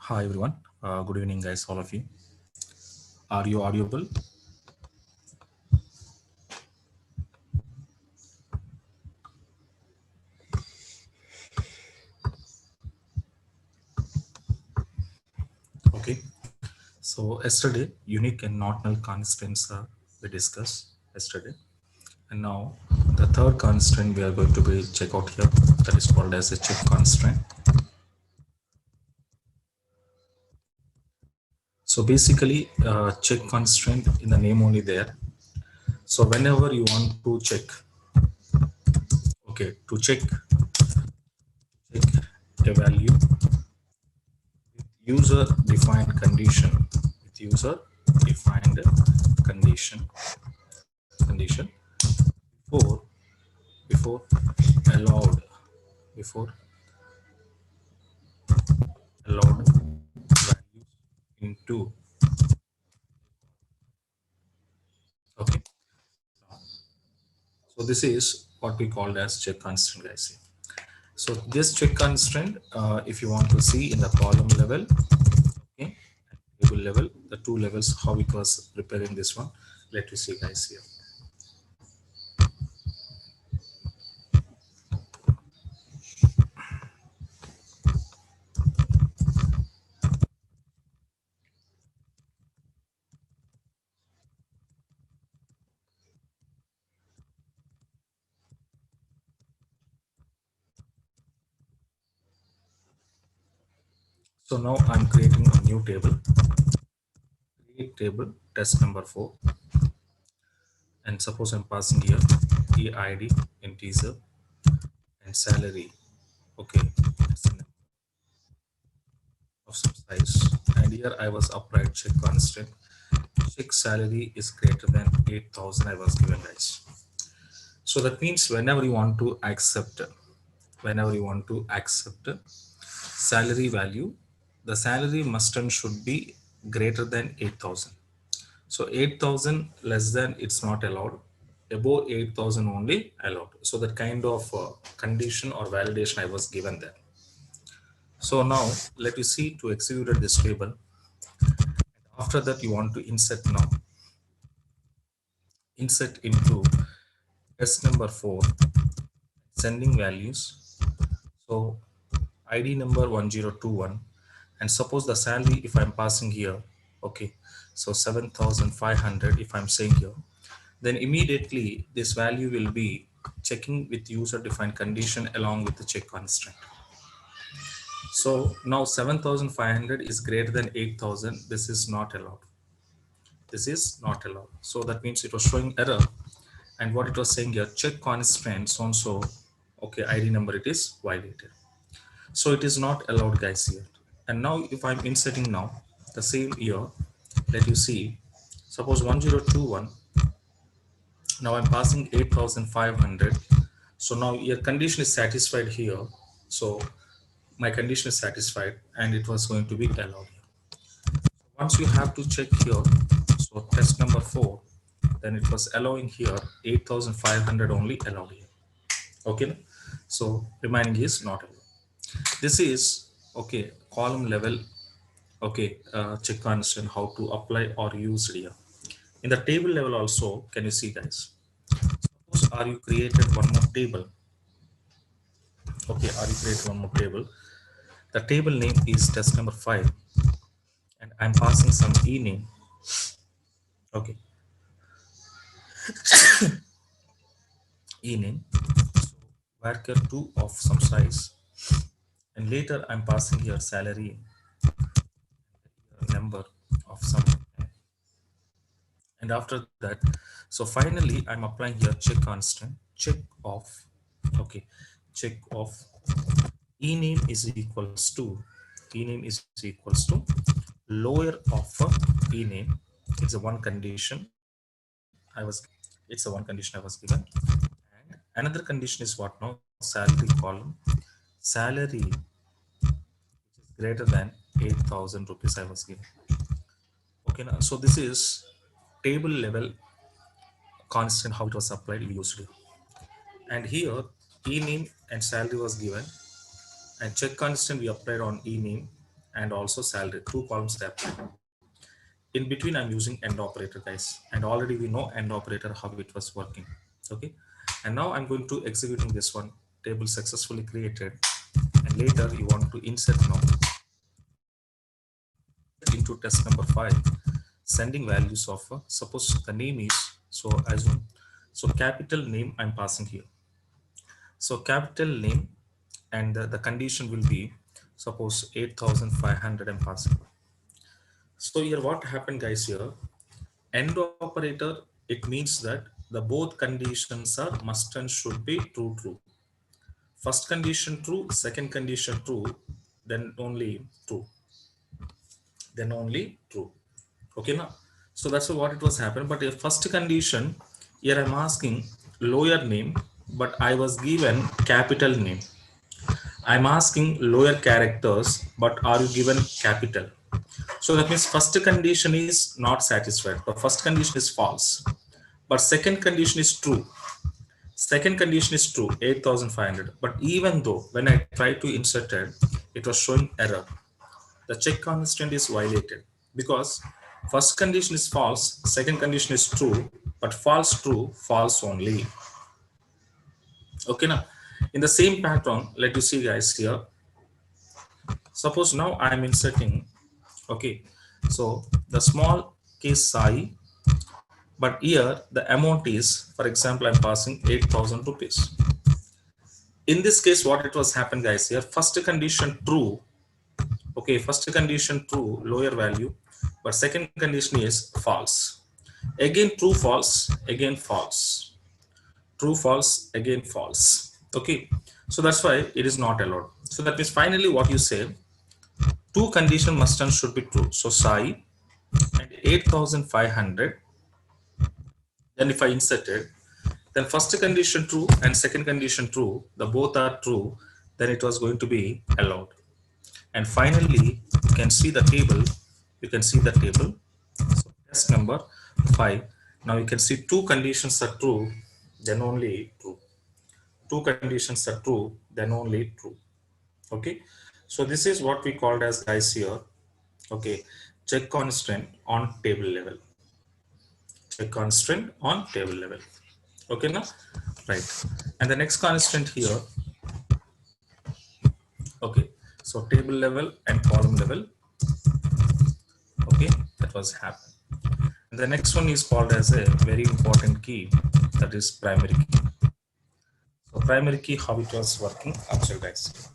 Hi everyone. Good evening, guys. All of you. Are you audible? Okay. So yesterday, unique and not null constants we discussed yesterday, and now the third constraint we are going to be check out here. That is called as a check constraint. So basically, check constraint in the name only there. So whenever you want to check, okay, to check a value user defined condition with user defined condition before before allowed before allowed values into. Okay, so this is what we called as check constraint, guys. So this check constraint, if you want to see in the column level, okay, table level, the two levels, how it was preparing this one, let me see, guys, here. So now I'm creating a new table, create table test number 4, and suppose I'm passing here EID integer and salary, okay, of some size, and here I was upright check constant, check salary is greater than 8,000 I was given, guys. So that means whenever you want to accept salary value, the salary must and should be greater than 8,000. So 8,000 less than it's not allowed, above 8,000 only allowed. So that kind of condition or validation I was given there. So now let you see to execute this table. After that, you want to insert now. Insert into test number 4, sending values. So ID number 1021, and suppose the salary if I'm passing here, okay, so 7,500 if I'm saying here, then immediately this value will be checking with user defined condition along with the check constraint. So now 7,500 is greater than 8,000. This is not allowed. This is not allowed. So that means it was showing error. And what it was saying here, check constraint so and so, okay, ID number it is violated. So it is not allowed, guys, here. And now if I'm inserting now the same year, let you see, suppose 1021, now I'm passing 8,500. So now your condition is satisfied here. So my condition is satisfied and it was going to be allowed. Once you have to check here, so test number 4, then it was allowing here 8,500 only allowed here. Okay, so remaining is not allowed. This is okay, column level, okay, check constant how to apply or use here. In the table level also, can you see, guys? Suppose are you created one more table? Okay, are you created one more table? The table name is test number 5, and I'm passing some e name. Okay, e name. So varchar 2 of some size, and later I'm passing here salary number of some, and after that, so finally I'm applying here check constant, check of, okay, check of e name is equals to, e name is equals to lower of e name. It's a one condition I was, it's a one condition I was given, and another condition is what now, salary column, salary greater than 8,000 rupees I was given. Okay, now so this is table level constant how it was applied we used to. And here e name and salary was given, and check constant we applied on e name, and also salary, two columns they applied. In between, I'm using end operator, guys, and already we know end operator how it was working. Okay, and now I'm going to executing this one. Table successfully created, and later you want to insert now into test number 5, sending values of suppose the name is, so assume, so capital name I'm passing here. So capital name, and the condition will be suppose 8500 I'm passing. So here what happened, guys, here end operator, it means that the both conditions are must and should be true. First condition true, second condition true, then only true, then only true. Okay now, so that's what it was happened. But the first condition here I'm asking lower name, but I was given capital name. I'm asking lower characters, but are you given capital? So that means first condition is not satisfied, the first condition is false, but second condition is true. Second condition is true, 8500, but even though when I try to insert it, it was showing error. The check constant is violated because first condition is false, second condition is true, but false true, false only. Okay, now in the same pattern, let you see, guys, here. Suppose now I am inserting, okay, so the small case Sai, but here the amount is, for example, I'm passing 8000 rupees. In this case, what it was happened, guys, here first condition true, okay, first condition true, lower value, but second condition is false. Again true false, again false, true false, again false. Okay, so that's why it is not allowed. So that means finally what you say, two condition must and should be true. So Sai and 8500, then if I inserted, then first condition true and second condition true, the both are true, then it was going to be allowed. And finally, you can see the table. You can see the table. So test number 5. Now you can see two conditions are true, then only true. Two conditions are true, then only true. Okay. So this is what we called as, guys, here. Okay. Check constraint on table level. Check constraint on table level. Okay, now, right. And the next constraint here. Okay. So table level and column level. Okay, that was happened. And the next one is called as a very important key, that is primary key. So primary key, how it was working, observe, guys.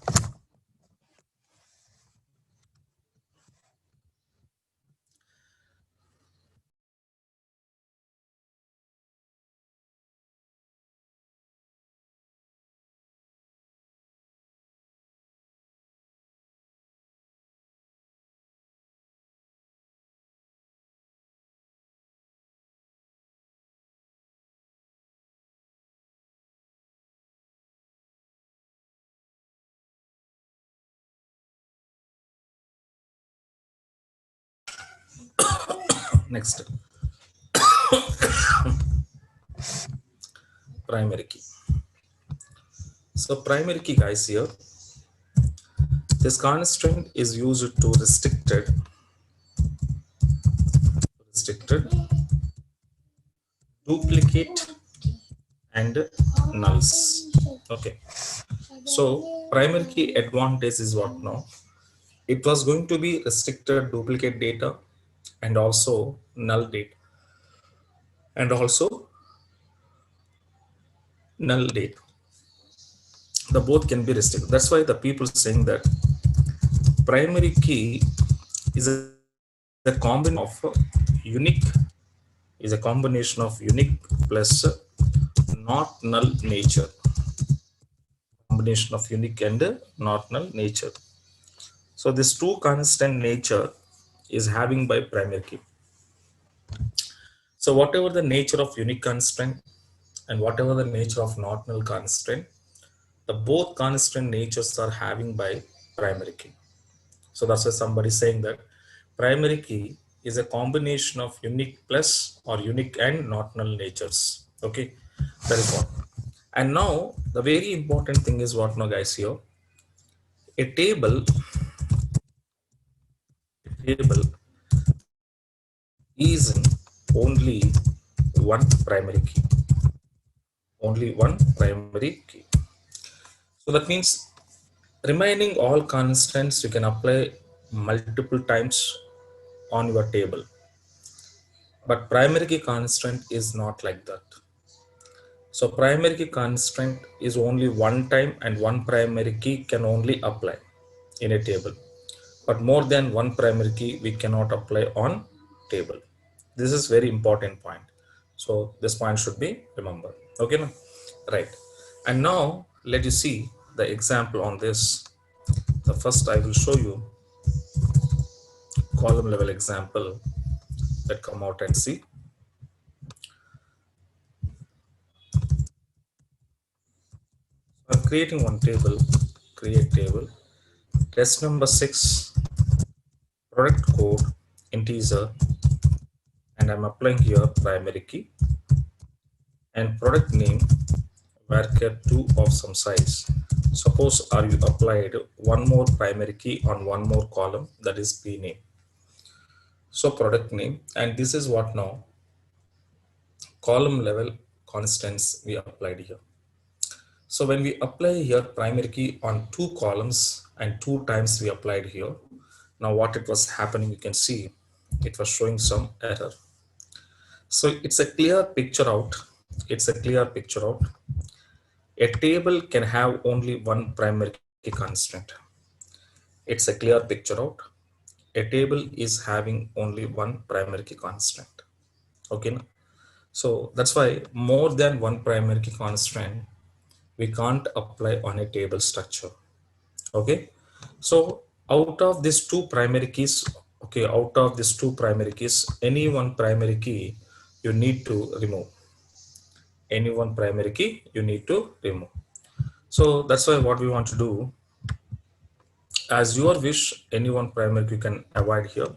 Next, primary key. So primary key, guys, here, this constraint is used to restricted duplicate and nulls. Okay, so primary key advantage is what now? It was going to be restricted duplicate data and also null data and also null data. The both can be restricted. That's why the people saying that primary key is a combination of unique, is a combination of unique plus not null nature. Combination of unique and not null nature. So this two constant nature is having by primary key. So whatever the nature of unique constraint and whatever the nature of not null constraint, the both constant natures are having by primary key. So that's why somebody saying that primary key is a combination of unique plus or unique and not null natures. Okay, that is what. And now the very important thing is what now, guys, here, a table table is in only one primary key. Only one primary key. So that means remaining all constants you can apply multiple times on your table. But primary key constant is not like that. So primary key constant is only one time and one primary key can only apply in a table. But more than one primary key we cannot apply on table. This is very important point. So this point should be remembered. Okay, no? Right. And now let you see the example on this. The first I will show you column level example that come out and see. I'm creating one table, create table, test number 6, product code, integer, and I'm applying here primary key and product name varchar 2 of some size. Suppose are you applied one more primary key on one more column, that is p name. So product name, and this is what now column level constants we applied here. So when we apply here primary key on two columns and two times we applied here, now what it was happening, you can see it was showing some error. So it's a clear picture out. It's a clear picture out. A table can have only one primary key constant. It's a clear picture out. A table is having only one primary key constant. Okay. So that's why more than one primary key constant we can't apply on a table structure. Okay. So out of these two primary keys, okay, out of these two primary keys, any one primary key you need to remove. Any one primary key you need to remove. So that's why what we want to do, as your wish, any one primary key you can avoid here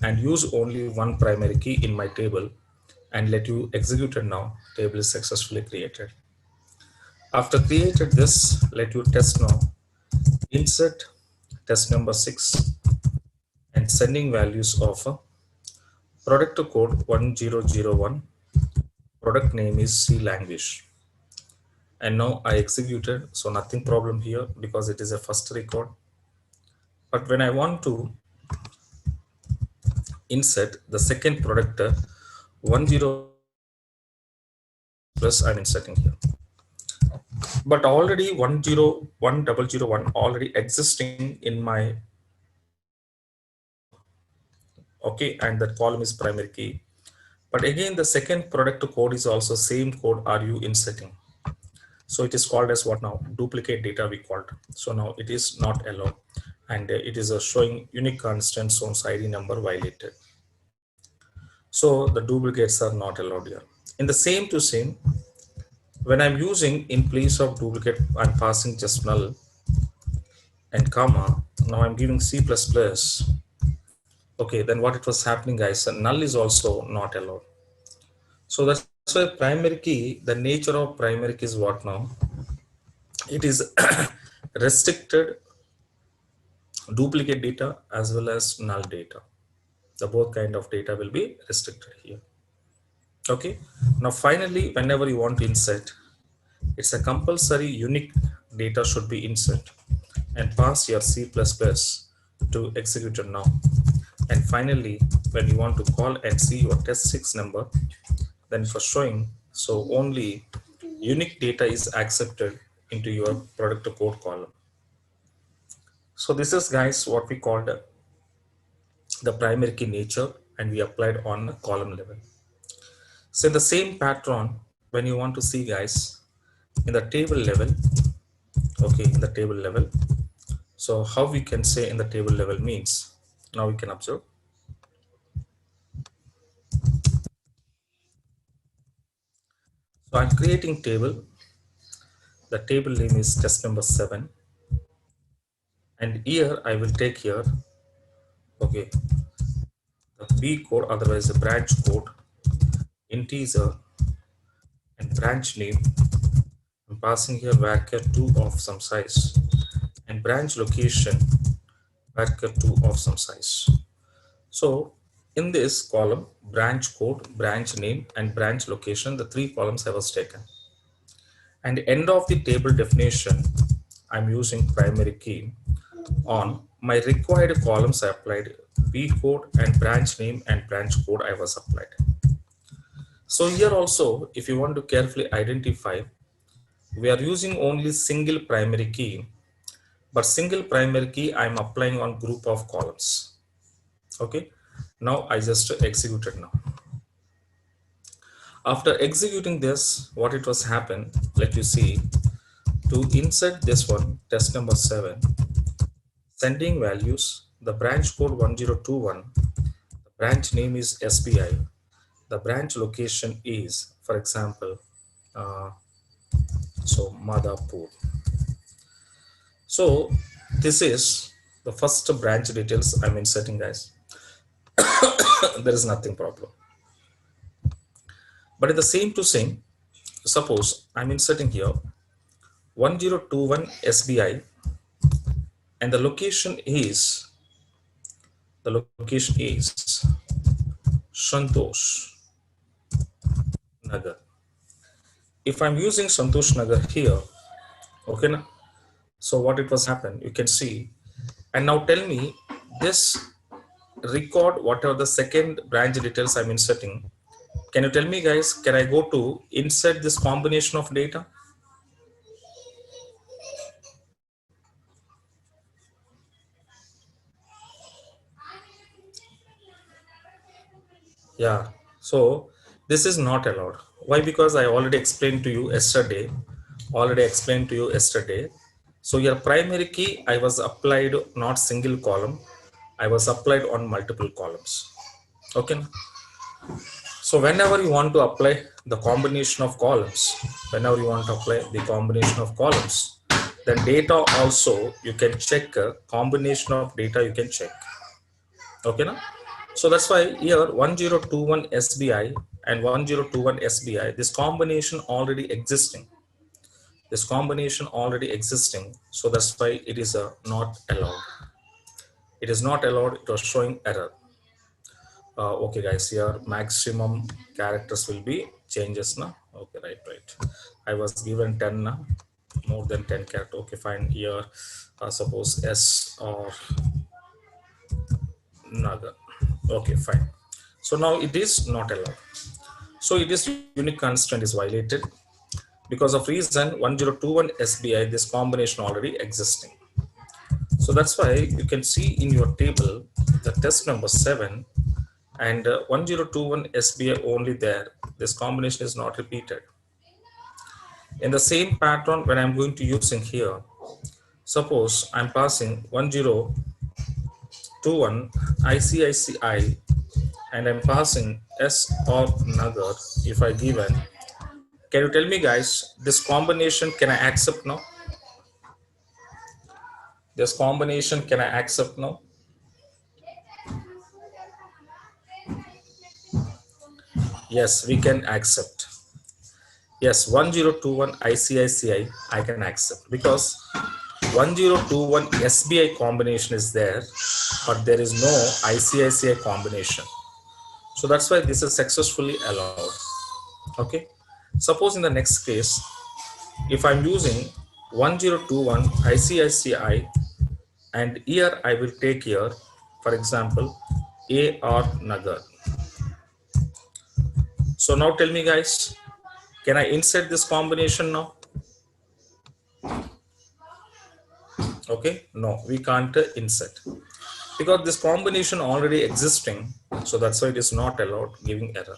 and use only one primary key in my table and let you execute it now. Table is successfully created. After created this, let you test now. Insert test number 6 and sending values of product code 1001. Product name is C language. And now I executed, so nothing problem here because it is a first record. But when I want to insert the second product 10 plus, I'm inserting here. But already 101001 already existing in my, okay, and that column is primary key. But again, the second product code is also same code are you inserting. So it is called as what now? Duplicate data we called. So now it is not allowed. And it is showing unique constant zones ID number violated. So the duplicates are not allowed here. In the same to same, when I'm using in place of duplicate, I'm passing just null and comma. Now I'm giving C++. Okay, then what it was happening, guys, null is also not allowed. So that's why primary key, the nature of primary key is what now? It is restricted duplicate data as well as null data. The both kind of data will be restricted here. Okay. Now finally, whenever you want to insert, it's a compulsory unique data should be insert and pass your C++ to execute it now. And finally, when you want to call and see your test 6 number, then for showing, so only unique data is accepted into your product code column. So this is, guys, what we called the primary key nature, and we applied on a column level. So in the same pattern, when you want to see, guys, in the table level, okay, in the table level, so how we can say in the table level means, now we can observe. So I'm creating table. The table name is test number 7. And here I will take here, okay, the B code, otherwise the branch code, integer, and branch name. I'm passing here varchar 2 of some size, and branch location varchar 2 of some size. So in this column, branch code, branch name, and branch location, the three columns I was taken. And end of the table definition, I'm using primary key. On my required columns, I applied B code and branch name and branch code I was applied. So here also, if you want to carefully identify, we are using only single primary key, but single primary key I'm applying on group of columns. Okay, now I just executed now. After executing this, what it was happen, let you see, to insert this one, test number 7, sending values, the branch code 1021, the branch name is SBI, the branch location is, for example, uh, so Madhapur. So this is the first branch details I'm inserting, guys. There is nothing problem. But in the same to same, suppose I'm inserting here 1021 SBI and the location is Santosh Nagar. If I'm using Santosh Nagar here, okay, na? So what it was happen, you can see. And now tell me this record whatever the second branch details I'm inserting. Can you tell me, guys, can I go to insert this combination of data? Yeah. So this is not allowed. Why? Because I already explained to you yesterday. So your primary key, I was applied not single column. I was applied on multiple columns. Okay. So whenever you want to apply the combination of columns, then data also you can check a combination of data you can check. Okay, now. So that's why here 1021 SBI and 1021 SBI, this combination already existing. So that's why it is not allowed. It is not allowed. It was showing error. Okay, guys, here maximum characters will be changes now. Okay, right. I was given 10 now, more than 10 character. Okay, fine. Here, suppose S or Naga. Okay, fine. So now it is not allowed. So it is unique constraint is violated because of reason 1021 SBI, this combination already existing. So that's why you can see in your table the test number 7 and 1021 SBI only there. This combination is not repeated. In the same pattern, when I'm going to using here, suppose I'm passing 1021 ICICI and I'm passing S or Nagar. If I given, can you tell me, guys, this combination can I accept now? This combination can I accept now? Yes, we can accept. Yes, 1021 ICICI I can accept because 1021 SBI combination is there, but there is no ICICI combination. So that's why this is successfully allowed. Okay. Suppose in the next case, if I'm using 1021 ICICI and here I will take here, for example, AR Nagar. So now tell me, guys, can I insert this combination now? Okay, no, we can't insert because this combination already existing. So that's why it is not allowed, giving error.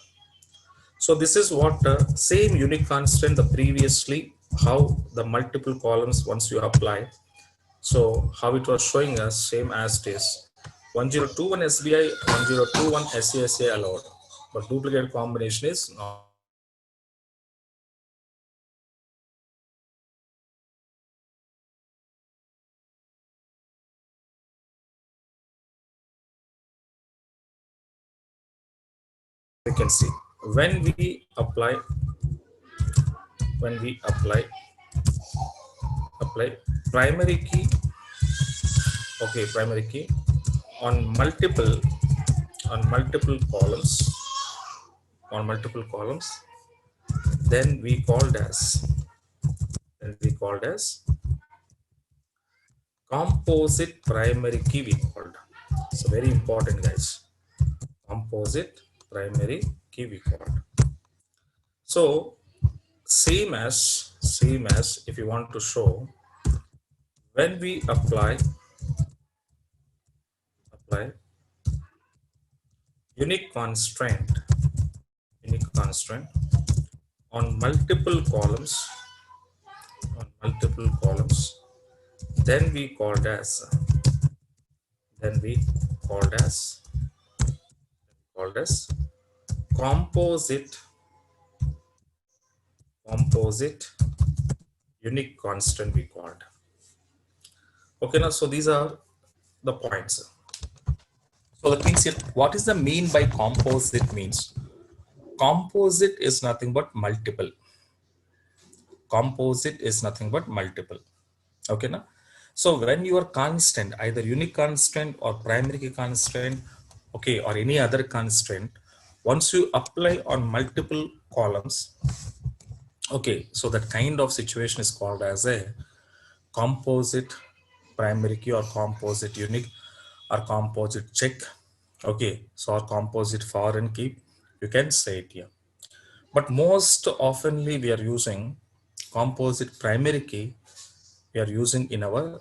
So this is what same unique constraint the previously, how the multiple columns once you apply. So how it was showing us same as this 1021 SBI, 1021 SCSA allowed, but duplicate combination is not. You can see when we apply primary key, okay, primary key on multiple on multiple columns, then we called as composite primary key we called. So very important, guys. Composite primary key we called. So same as if you want to show when we apply unique constraint on multiple columns, then we called as composite unique constant we called. Okay, now so these are the points. So that means here, what is the mean by composite means? Composite is nothing but multiple. Okay, now so when your constant, either unique constant or primary key constant, okay, or any other constant, once you apply on multiple columns, okay, so that kind of situation is called as a composite primary key or composite unique or composite check. Okay, so our composite foreign key, you can say it here. But most oftenly we are using composite primary key, we are using in our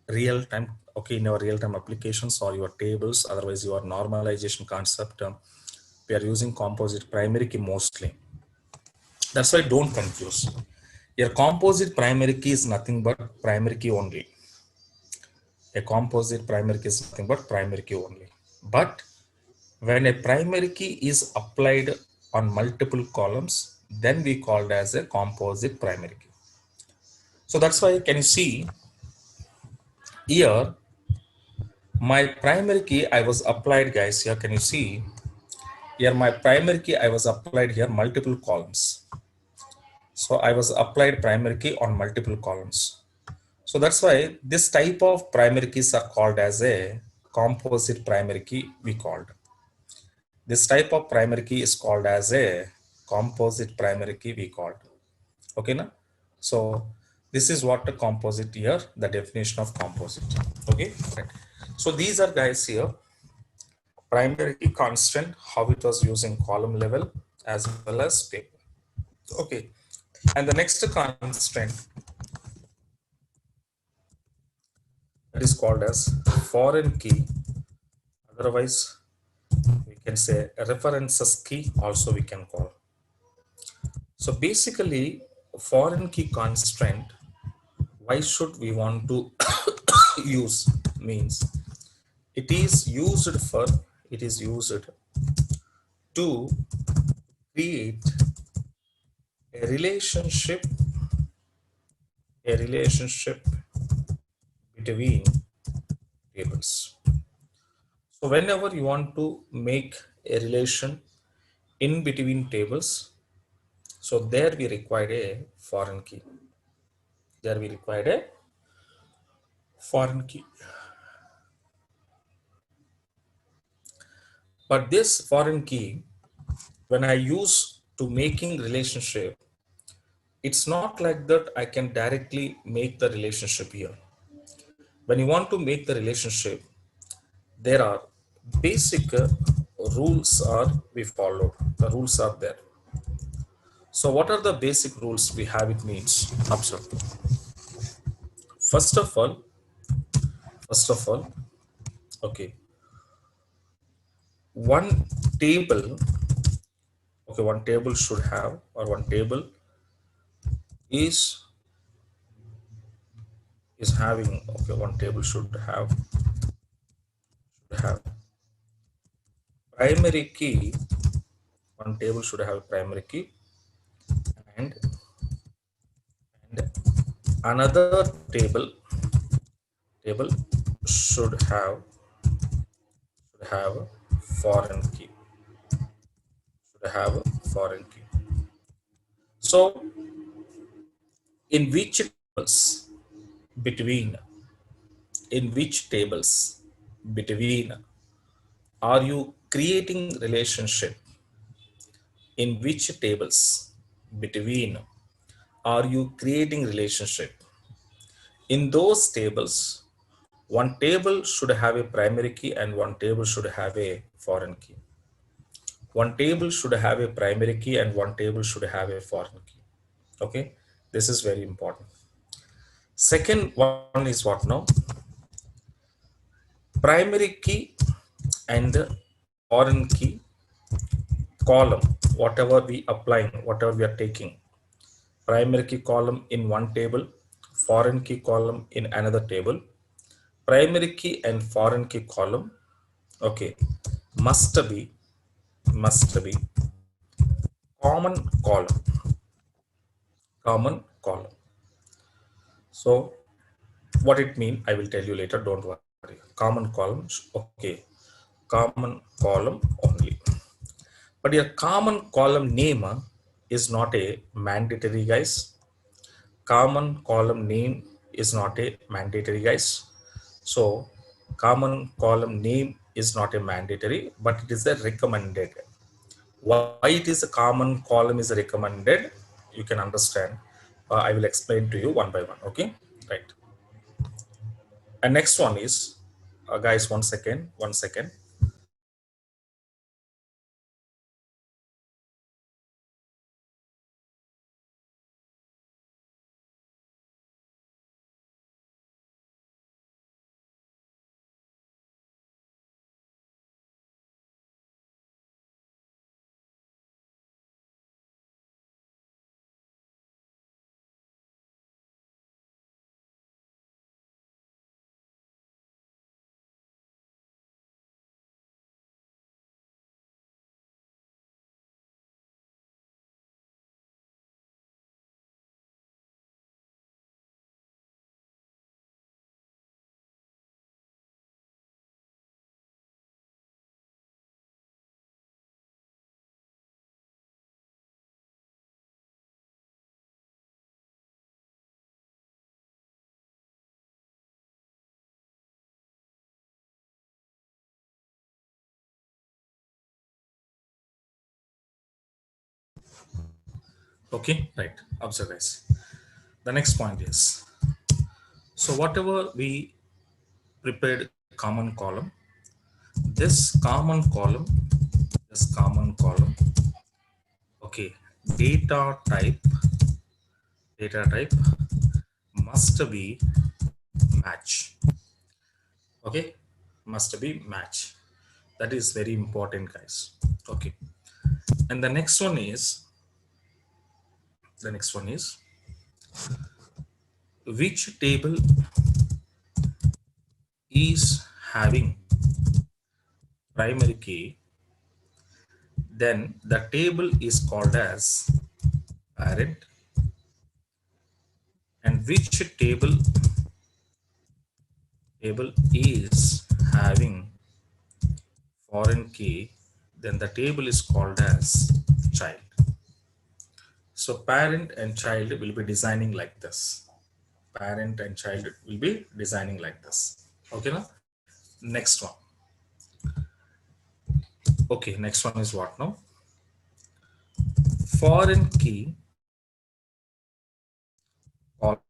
real time, okay, in our real time applications or your tables, otherwise your normalization concept, we are using composite primary key mostly. That's why don't confuse. Your composite primary key is nothing but primary key only. A composite primary key is nothing but primary key only. But when a primary key is applied on multiple columns, then we called as a composite primary key. So that's why, can you see here, my primary key I was applied, guys. Here, can you see here my primary key I was applied here multiple columns. So I was applied primary key on multiple columns. So that's why this type of primary keys are called as a composite primary key we called. This type of primary key is called as a composite primary key we called. Okay, now so this is what the composite here, the definition of composite. Okay, right. So these are, guys, here primary key constant, how it was using column level as well as table. Okay, and the next constant that is called as foreign key, otherwise we can say references key also we can call. So basically foreign key constraint, why should we want to use means it is used to create a relationship between tables. So whenever you want to make a relation in between tables, so there we require a foreign key. But this foreign key, when I use to making relationship, it's not like that I can directly make the relationship here. When you want to make the relationship, there are basic rules are we followed. The rules are there. So what are the basic rules we have? It means observe. First of all, okay, one table, okay, one table should have, or one table is having, okay, one table should have primary key. One table should have primary key, and another table should have foreign key. So in which tables between Are you creating relationship in which tables between? Are you creating relationship in those tables? One table should have a primary key and one table should have a foreign key. One table should have a primary key and one table should have a foreign key. Okay, this is very important. Second one is what now? Primary key and foreign key column, whatever we applying, whatever we are taking. Primary key column in one table, foreign key column in another table. Primary key and foreign key column, okay, must be common column, common column. So what it mean, I will tell you later, don't worry. Common column, okay, common column only. But your common column name is not a mandatory, guys. Common column name is not a mandatory, guys. So common column name is not a mandatory, but it is a recommended. Why it is a common column is recommended, you can understand. I will explain to you one by one. Okay, right. And next one is, guys, one second. Okay, right. Observe, guys. The next point is, so whatever we prepared common column, this common column, this common column, okay, data type, data type must be match. Okay, must be match. That is very important, guys. Okay, and the next one is which table is having primary key, then the table is called as parent, and which table is having foreign key, then the table is called as child. So parent and child will be designing like this. Parent and child will be designing like this. Okay, now next one. Okay, next one is what now? Foreign key or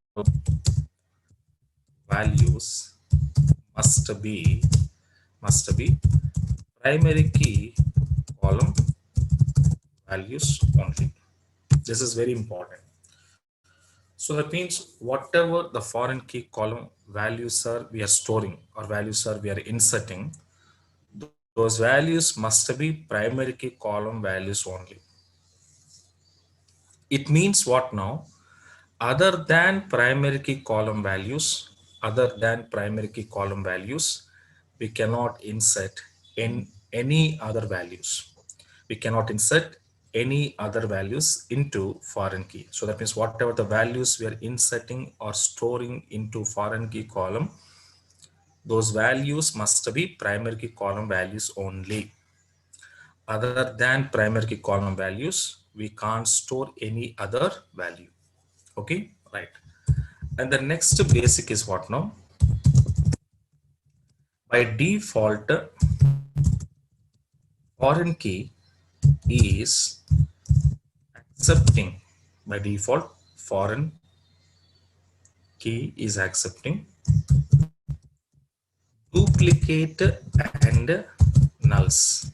values must be primary key column values only. This is very important. So that means whatever the foreign key column values are we are storing or values are we are inserting, those values must be primary key column values only. It means what now? Other than primary key column values, other than primary key column values, we cannot insert in any other values. We cannot insert any other values into foreign key. So that means whatever the values we are inserting or storing into foreign key column, those values must be primary key column values only. Other than primary key column values, we can't store any other value. Okay, right. And the next basic is what now? By default, Foreign key is accepting by default. Foreign key is accepting duplicate and nulls.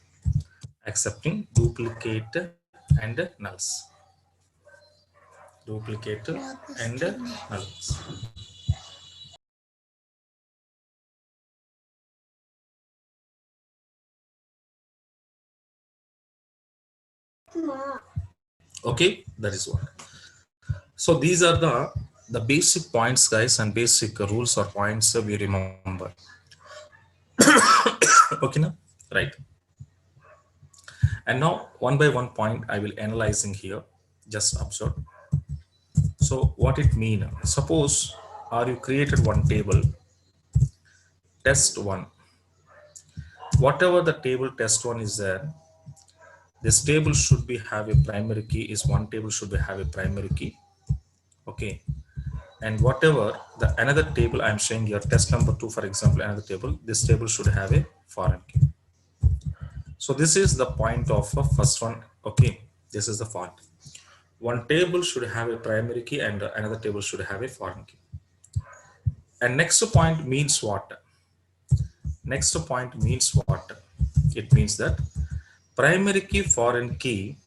Accepting duplicate and nulls. Duplicate and nulls. Okay, that is what. So these are the basic points, guys, and basic rules or points we remember. Okay, now, right. And now, one by one point, I will analyzing here. Just observe. So, what it mean? Suppose, are you created one table, test one. Whatever the table test one is there, this table should be have a primary key. Is one table should be have a primary key. Okay, and whatever the another table I'm showing here, test number two, for example, another table. This table should have a foreign key. So this is the point of a first one. Okay, this is the point. One table should have a primary key and another table should have a foreign key. And next point means what? Next point means what? It means that primary key, foreign key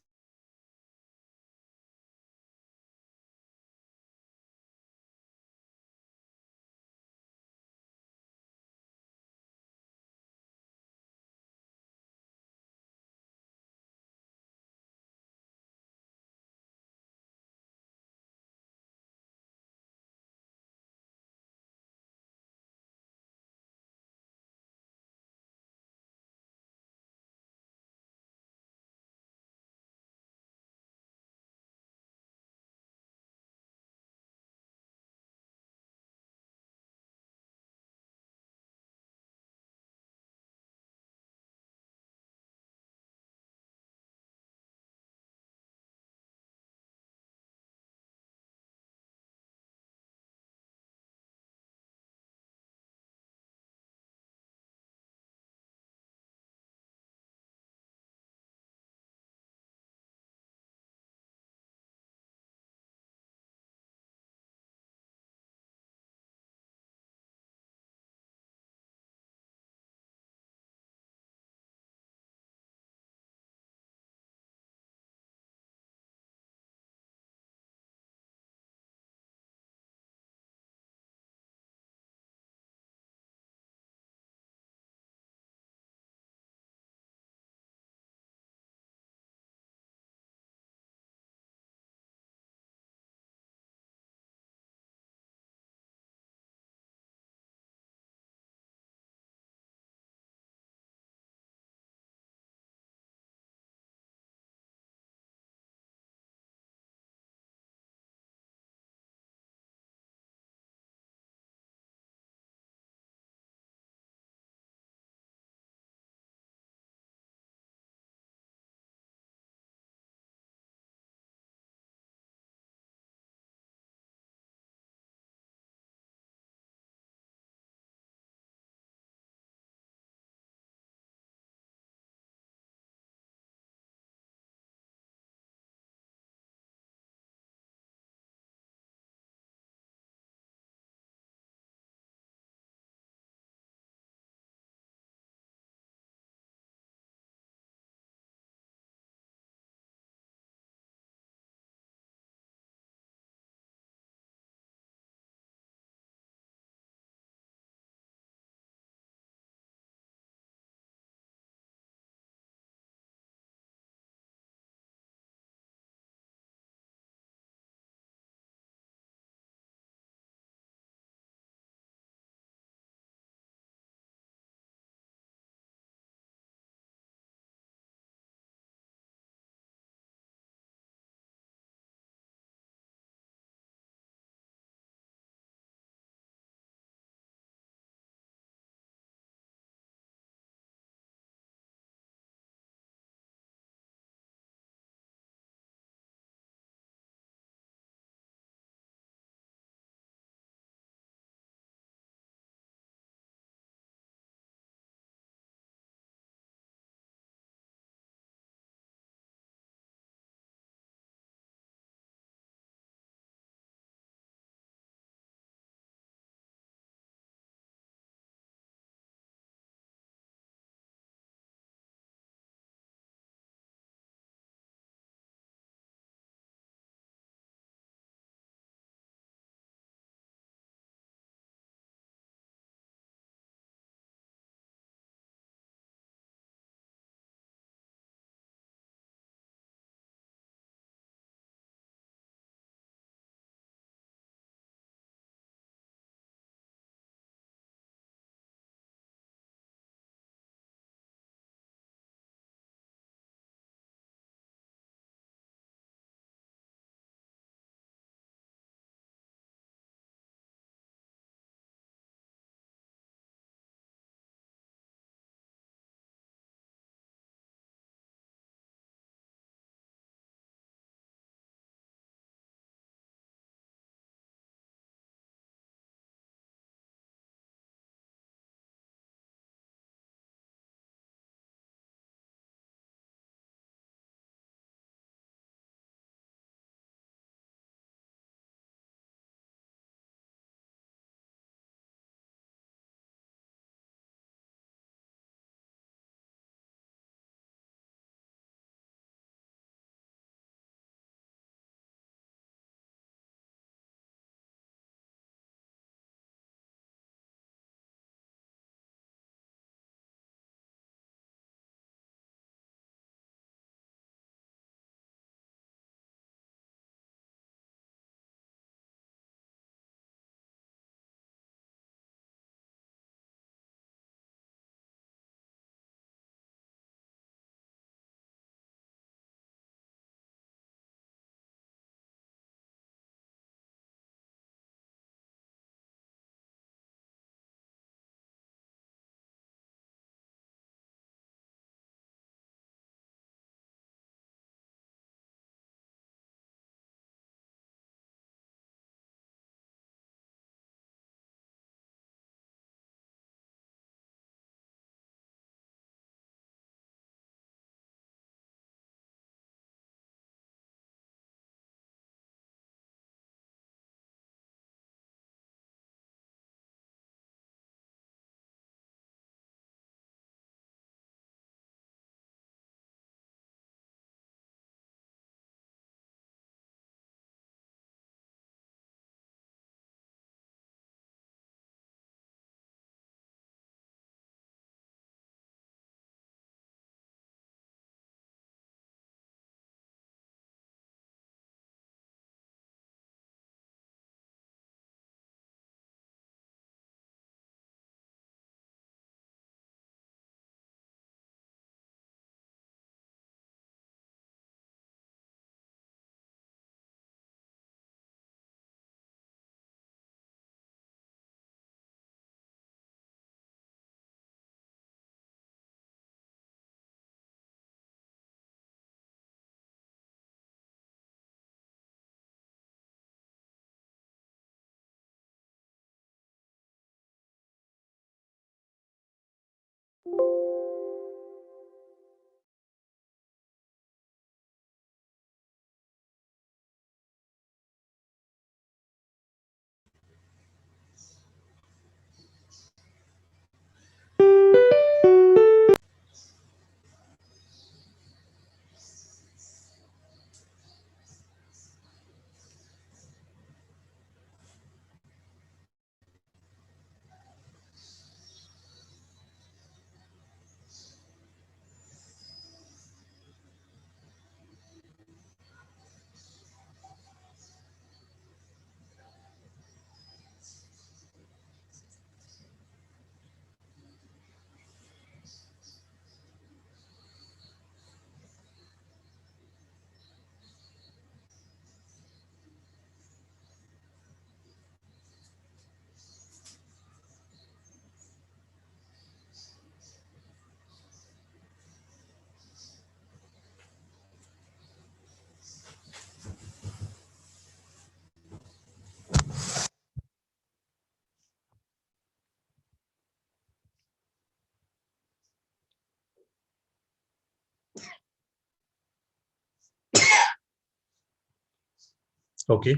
Okay,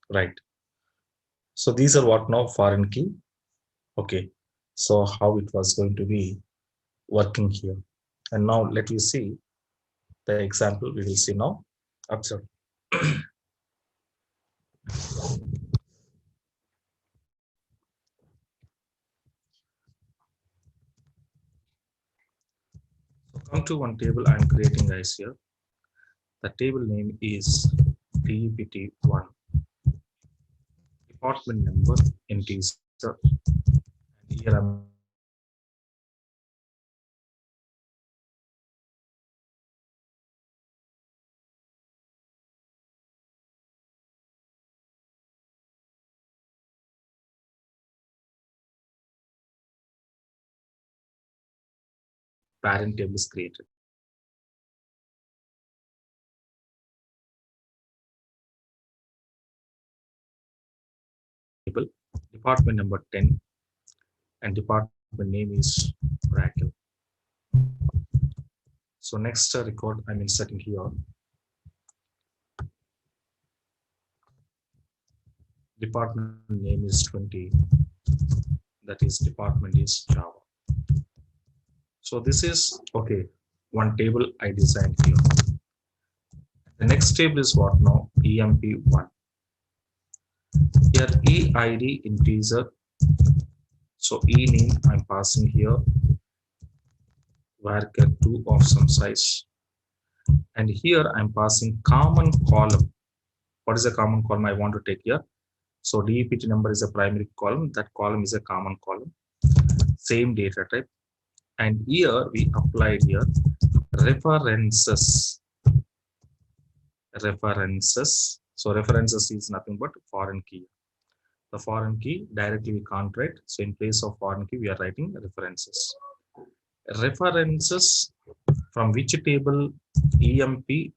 right. So these are what now foreign key. Okay, so how it was going to be working here. And now let me see the example we will see now. Observe. So come to one table I'm creating guys here. The table name is DEPT1, department number integer, and here I'm parent table is created. Table, department number 10, and department name is Oracle. So next record I'm inserting here. Department name is 20. That is department is Java. So this is okay. One table I designed here. The next table is what now? EMP1. Here EID integer. So E name I'm passing here. Varchar 2 of some size. And here I'm passing common column. What is a common column I want to take here? So DEPT number is a primary column. That column is a common column. Same data type. And here we applied here references. References. So references is nothing but foreign key. The foreign key directly we can't write. So in place of foreign key, we are writing references. References from which table? DEPT1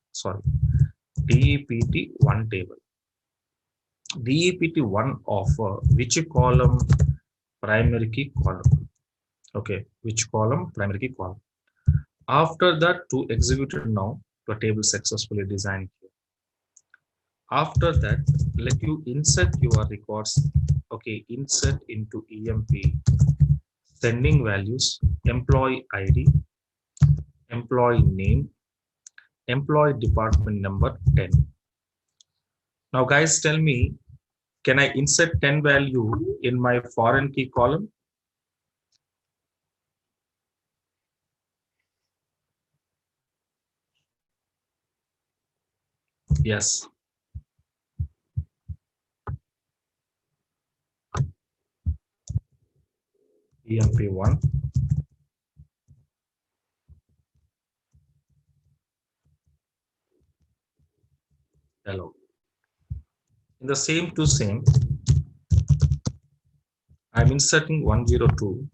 table. DEPT1 of which column? Primary key column. Okay, which column? Primary key column. After that, to execute it now, the table successfully designed here. After that, let you insert your records. Okay, insert into EMP sending values, employee ID, employee name, employee department number 10. Now guys, tell me, can I insert 10 value in my foreign key column? Yes. EMP1. Hello. In the same to same, I'm inserting 102.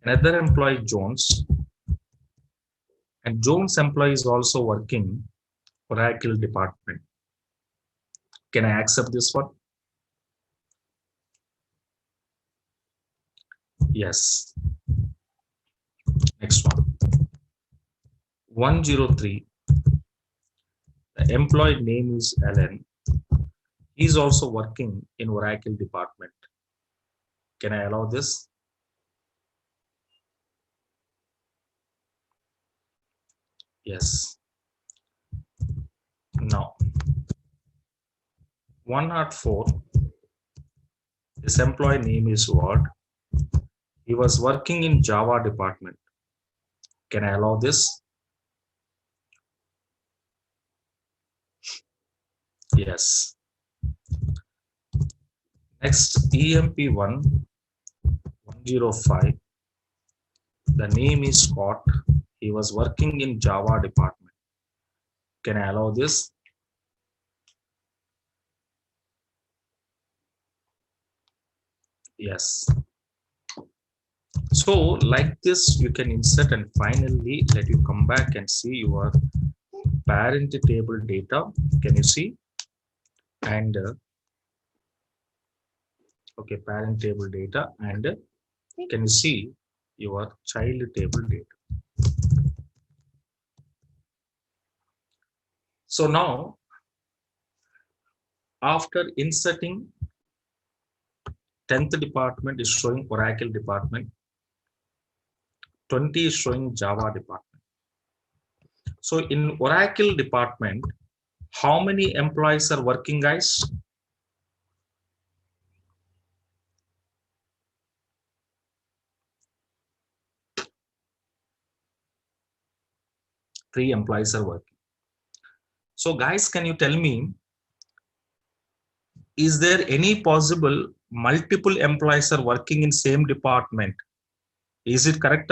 Another employee Jones, and Jones employee is also working Oracle department. Can I accept this one? Yes. Next one. 103. The employee name is Alan. He's also working in Oracle department. Can I allow this? Yes. Now, 104. This employee name is what? He was working in Java department. Can I allow this? Yes. Next, EMP1 105. The name is Scott. He was working in Java department. Can I allow this? Yes. So like this, you can insert, and finally let you come back and see your parent table data. Can you see? And okay, parent table data, and can you see your child table data? So now After inserting 10th department is showing Oracle department, 20 is showing Java department. So in Oracle department, how many employees are working, guys? Three employees are working. So guys, can you tell me, is there any possible multiple employees are working in same department? Is it correct?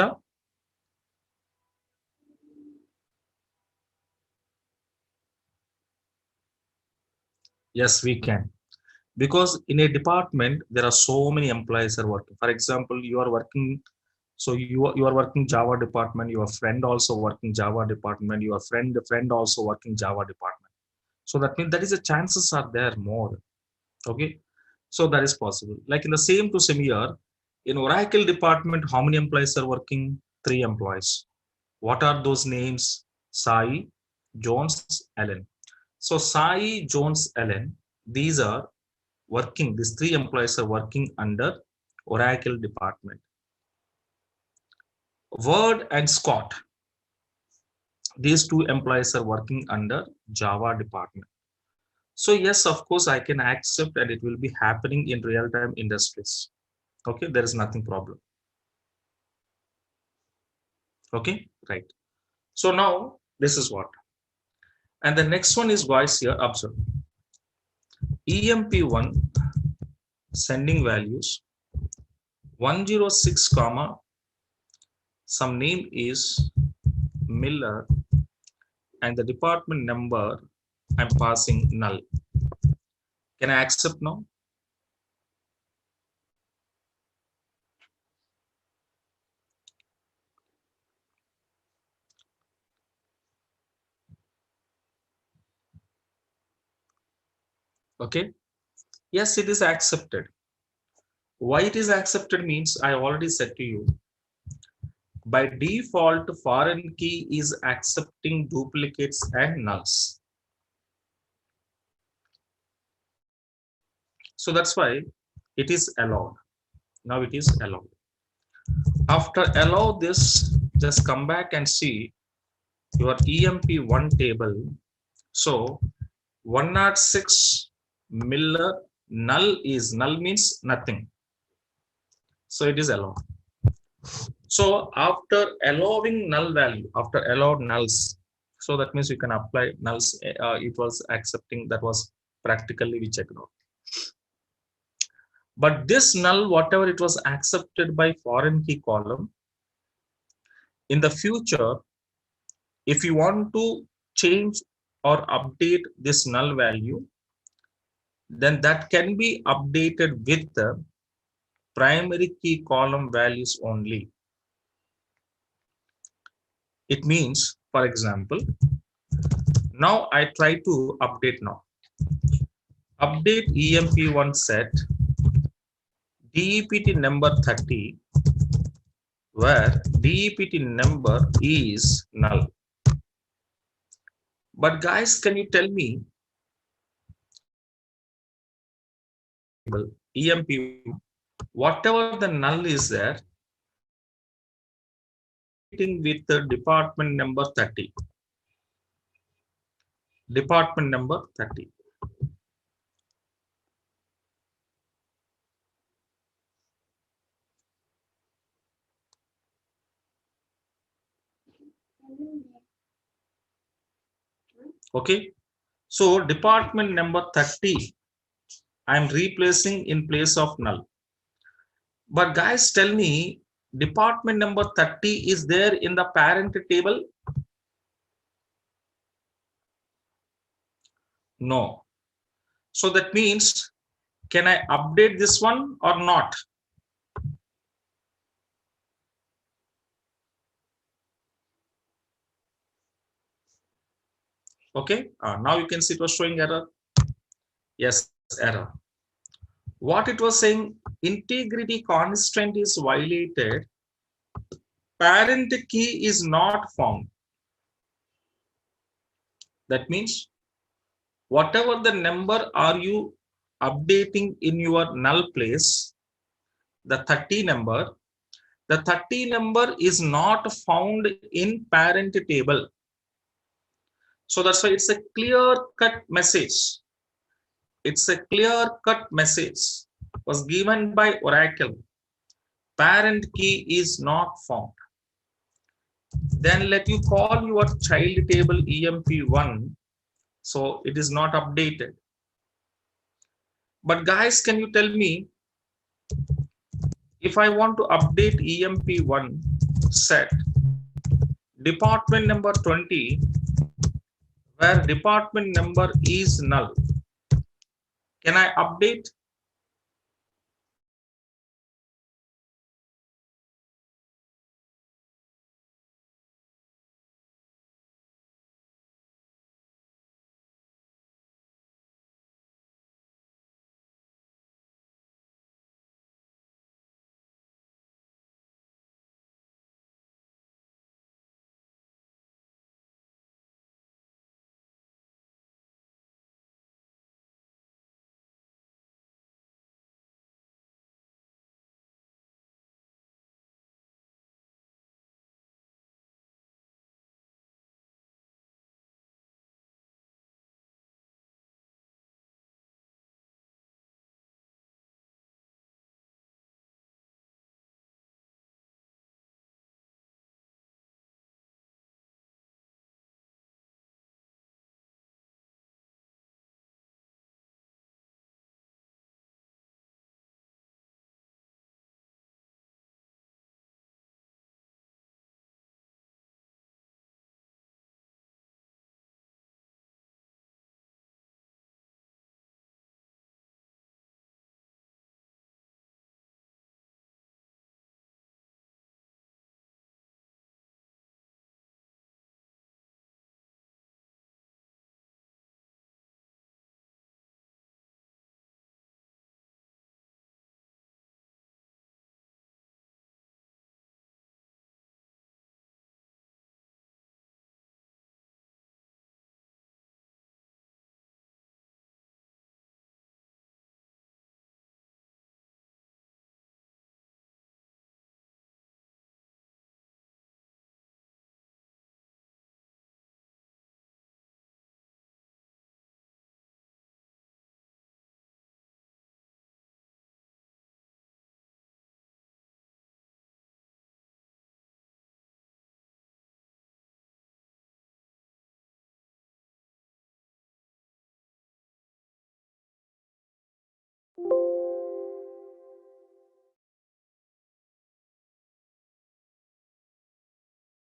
Yes, we can. Because in a department, there are so many employees are working. For example, you are working, so you are working Java department, your friend also working Java department, your friend also working Java department. So that means that is the chances are there more. Okay. So that is possible. Like in the same to same year, in Oracle department, how many employees are working? Three employees. What are those names? Sai, Jones, Allen. So Sai, Jones, Allen, these are working, these three employees are working under Oracle department. Word and Scott, these two employees are working under Java department. So yes, of course, I can accept and it will be happening in real-time industries. Okay, there is nothing problem. Okay, right. So now this is what. And the next one is guys here, observe. EMP1 sending values 106 comma some name is Miller and the department number I'm passing null. Can I accept now? Okay. Yes, it is accepted. Why it is accepted means I already said to you. By default, foreign key is accepting duplicates and nulls. So that's why it is allowed. Now it is allowed. After allow this, just come back and see your EMP1 table. So 106 Miller null is null means nothing. So it is allowed. So after allowing null value, after allowed nulls, so that means you can apply nulls. It was accepting, that was practically we checked out. But this null, whatever it was accepted by foreign key column, in the future, if you want to change or update this null value, then that can be updated with the primary key column values only. It means, for example, now I try to update now. Update EMP1 set DEPT number 30, where DEPT number is null. But guys, can you tell me EMP, whatever the null is there, with the department number 30. Department number 30. Okay. So department number 30, I'm replacing in place of null. But guys, tell me, department number 30 is there in the parent table? No. So that means, can I update this one or not? Okay. Now you can see it was showing error. Yes, error. What it was saying, integrity constraint is violated. Parent key is not found. That means whatever the number are you updating in your null place, the 30 number, the 30 number is not found in parent table. So that's why it's a clear cut message. It's a clear cut message was given by Oracle. Parent key is not found. Then let you call your child table EMP1. So it is not updated. But guys, can you tell me if I want to update EMP1 set department number 20, where department number is null, can I update?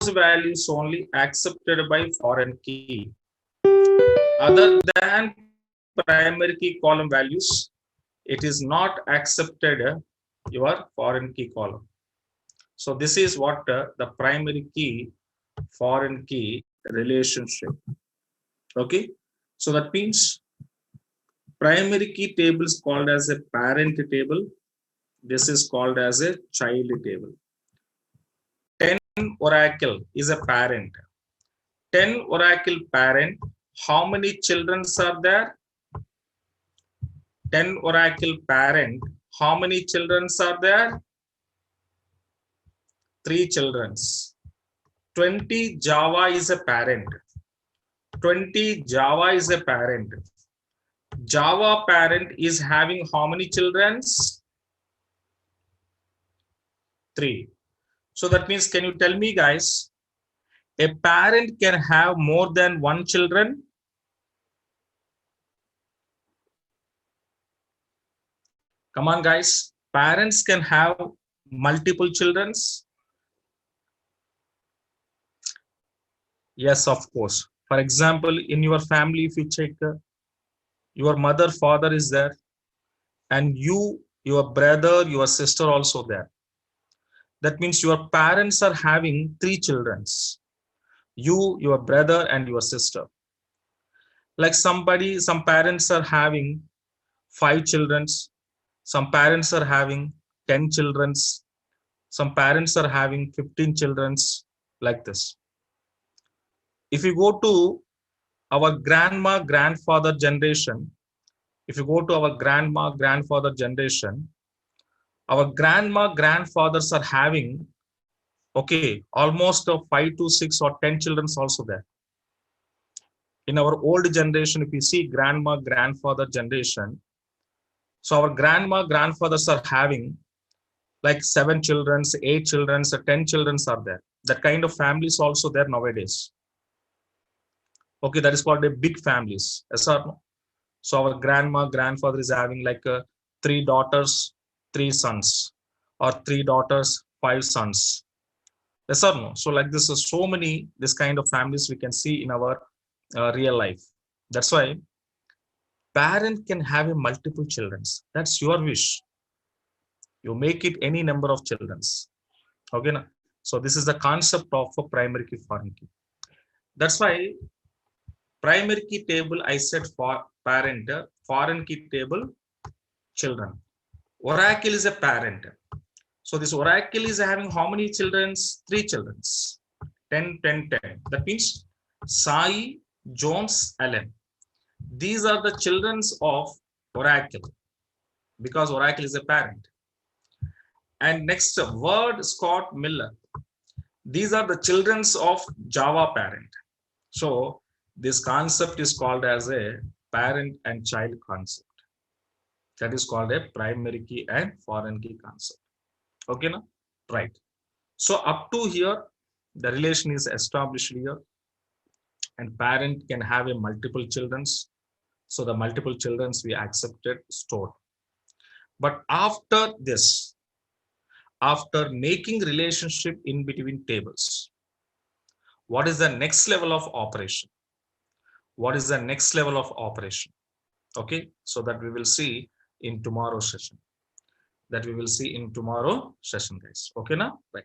Those values only accepted by foreign key. Other than primary key column values, it is not accepted your foreign key column. So this is what the primary key foreign key relationship. Okay, so that means primary key table is called as a parent table. This is called as a child table. 10 oracle is a parent. 10 oracle parent. How many children are there? 10 oracle parent. How many children are there? 3 children. 20 Java is a parent. 20 Java is a parent. Java parent is having how many children? 3. So that means, can you tell me guys, a parent can have more than one children? Come on guys, parents can have multiple children. Yes, of course. For example, in your family, if you check, your mother, father is there, and you, your brother, your sister also there. That means your parents are having 3 children. You, your brother, and your sister. Like somebody, some parents are having 5 children. Some parents are having 10 children. Some parents are having 15 children, like this. If you go to our grandma, grandfather generation, if you go to our grandma, grandfather generation, our grandma, grandfathers are having, okay, almost 5 to 6 or 10 children also there. In our old generation, if you see grandma, grandfather generation, so our grandma, grandfathers are having like 7 children, 8 children, 10 children are there. That kind of families also there nowadays. Okay, that is called a big families. Yes or no? So our grandma, grandfather is having like 3 daughters, 3 sons, or 3 daughters, 5 sons. Yes or no? So like this is so many this kind of families we can see in our real life. That's why parent can have a multiple children. That's your wish. You make it any number of childrens. Okay, na? So this is the concept of a primary key, foreign key. That's why primary key table I said for parent, foreign key table children. Oracle is a parent. So this oracle is having how many children? 3 children. 10, 10, 10. That means Sai, Jones, Allen. These are the children of oracle because oracle is a parent. And next, Word, Scott, Miller. These are the children of Java parent. So this concept is called as a parent and child concept. That is called a primary key and foreign key concept. Okay, now? Right. So up to here, the relation is established here, and parent can have a multiple children's. So the multiple children's we accepted, stored. But after this, after making relationship in between tables, what is the next level of operation? What is the next level of operation? Okay, so that we will see in tomorrow's session. That we will see in tomorrow session, guys. Okay, now, right.